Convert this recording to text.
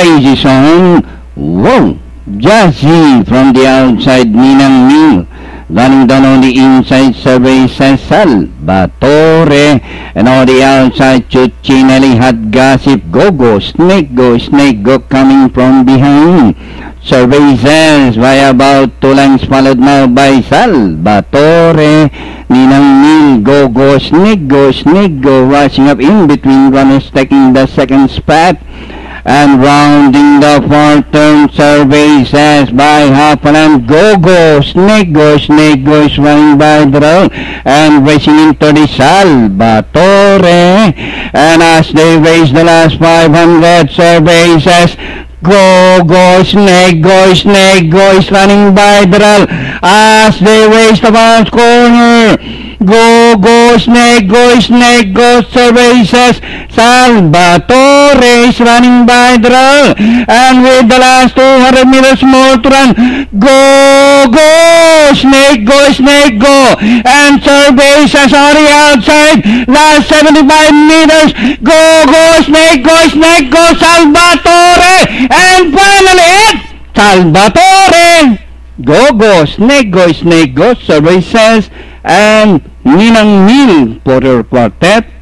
crazy song. Whoa! Jazzy from the outside, Ninang Mil. Running down on the inside, survey says Salvatore. And on the outside, Chuchinelli had gossip. Go, snake go, coming from behind. Survey says by about 2 lengths, followed now by Salvatore. Ninang Mil, go, snake go, rushing up in between runners, taking the second spot. And rounding the fourth turn, Survey says by half a length, go, snake go, is running by the road and racing into the Salvatore. And as they race the last 500, Survey says, go, snake go, is running by the road as they race the first corner. Go, snake go, Survey says Salvatore is running by the road, and with the last 200 meters more to run, go, snake go, and Survey says on the outside, last 75 meters, go, snake go, Salvatore, and finally it's Salvatore. Go, snake go, Survey says, and Ninang Mil for your quartet.